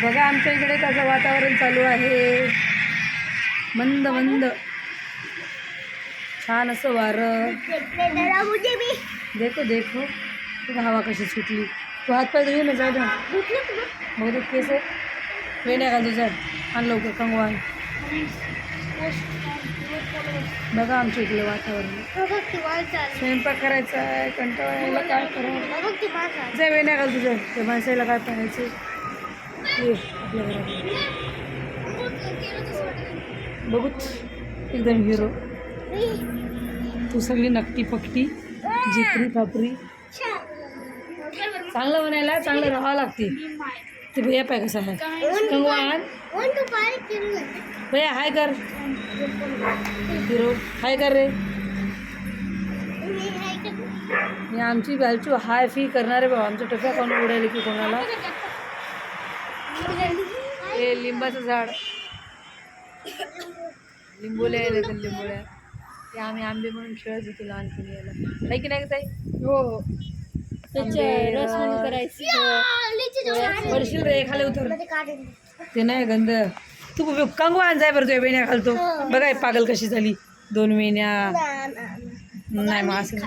बघा आमच्या इकडे कसं वातावरण चालू आहे, मंद मंद छान असं वारं. देखो देखो तुला हवा कशी सुटली. तू हात पाय धुये ना, जाय ना बहुतेक केस वेण्या घाल तुझ्या. आण लवकर कंगवा. बघा आमच्या इकडे वातावरण. स्वयंपाक करायचा आहे, कंटाळा काय करावं. जाय वेण्या घाल तुझ्या. त्या माणसाला काय पाहायचं ये आपल्या घरात. बघूच एकदम हिरो. तू सगळी नकटी पकटी जिकरी खापरी. चांगलं बनायला चांगलं राहावं लागते. ते भैया पाय कसं आहे कंगवान. भैया हाय कर. हिरो हाय कर रे. मी आमची बालचू हाय फी करणारे बाबा. आमच्या टोप्या कोण उडायला की कोणाला. हे लिंबाचं झाड, लिंबोल्या आहे तर लिंबोल्या. ते आम्ही आंबे म्हणून खेळत होतो लहानपणी. याला नाही की नाही ताई? हो त्याचे रस म्हणून करायचं. पडशील रे खाली उतर. ते नाही गंध. तू कंगवा जाय बरं. तुझ्या वेण्या घालतो. बघा पागल कशी झाली. 2 वेण्या नाही मग असं.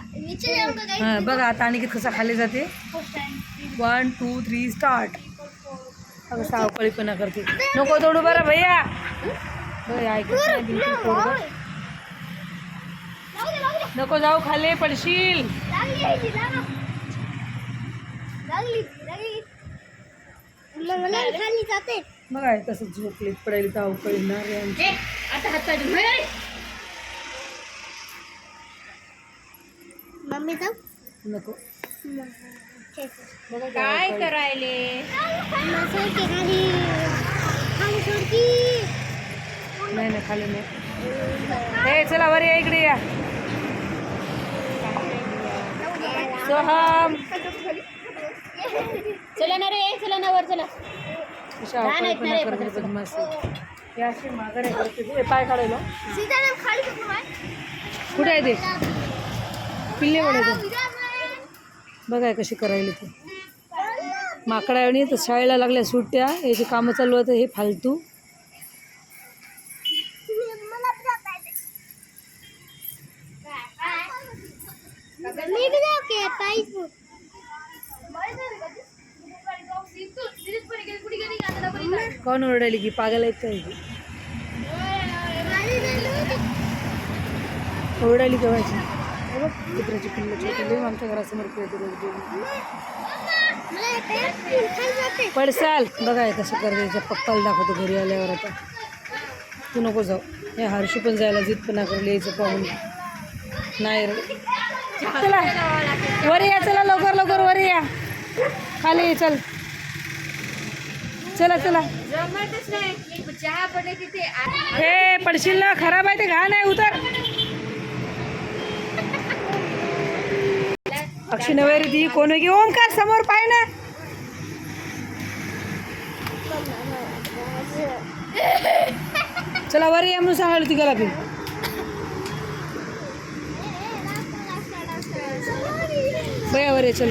हां बघा आता आणि कसा खाली जाते. 1 2 3 स्टार्ट. अगं सावकाळीपणा करते. नको तोडू बरं भैया. नको जाऊ खाली पडशील. बघा कसं झोपली पडायला ताव पडणार रे. आता हात मम्मी जाऊ नको. काय करायले. नाही नाही खाली नाही. हे चला वर या इकडे या. सोहम चला ना रे. चला ना वर चला. अशी माघार आहे. पाय काढायला कुठे आहे ते पिल्ले म्हणायचं. बघाय कशी करायला ते माकडा. आणि तर शाळेला लागल्या सुट्ट्या. याची कामं चालू होतं हे फालतू. कोण ओरडायली की पागल आहेत काय? ओरडायली केव्हाची. कुत्र्याची पिल्लं छोटी आमच्या घरासमोर खेळते रोज. पडसाल. बघा कसं करायचं. पप्पाला दाखवतो घरी आल्यावर. आता तू नको जाऊ. हे हर्षू पण जायला जिद्दपणा करून यायचं पाहून. नाही रे चला वर या. चला लवकर लवकर वर या. खाली चल. चला चला. हे पडशील ना. खराब आहे ते. घाण आहे. उतर. अक्षय नवेरी ती कोण की ओमकार समोर पाय ना. चला वर या म्हणून सांगाल ती गेला. बया वर चल.